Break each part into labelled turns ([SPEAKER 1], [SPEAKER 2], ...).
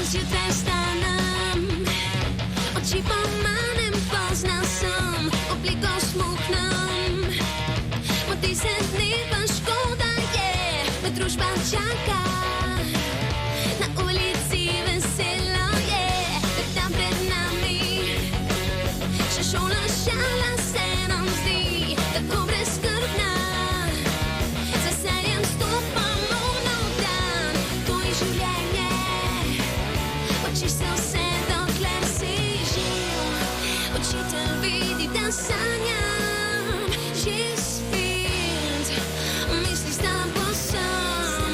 [SPEAKER 1] Zjutraj vstanem, oči pomanem, pozna sem, obliko smuknem. Moti se dneva, škoda je, me družba čaka. Na ulici veselo je, ker tam pred nami še šola, šala se nam zdi tako brezskrbna. Z veseljem stopamo nov dan, to je življenje. Učiš se vse, dokler si živ. Učitelj vidi, da sanjam, že spet misliš, da bo sam.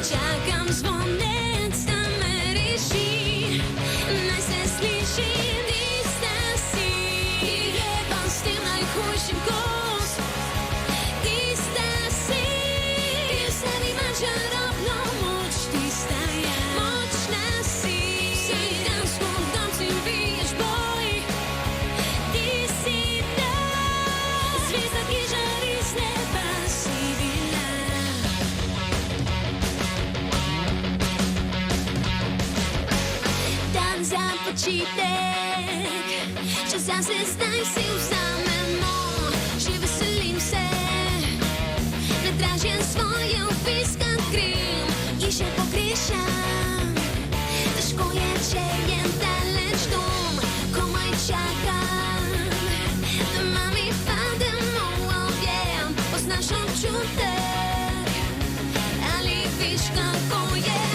[SPEAKER 1] Čakam zvonec, da me reši, naj se sliši, nista si. Je pa s tem najhujšim kos, tista si. Ti v sebi ima čarobno moč, tista je. Močna si, vsak dan s potomci biješ boj. Ti si ta zvezda, ki žari z neba, si bila. Dan za počitek, čas zase zdaj si vzamemo. Že veselim se, ne tražim svoje opiskan krim in še pogrešam. Težko je, če je daleč dom, komaj čakam, da mami pademo v objem. Poznaš občutek, ali veš, kako je?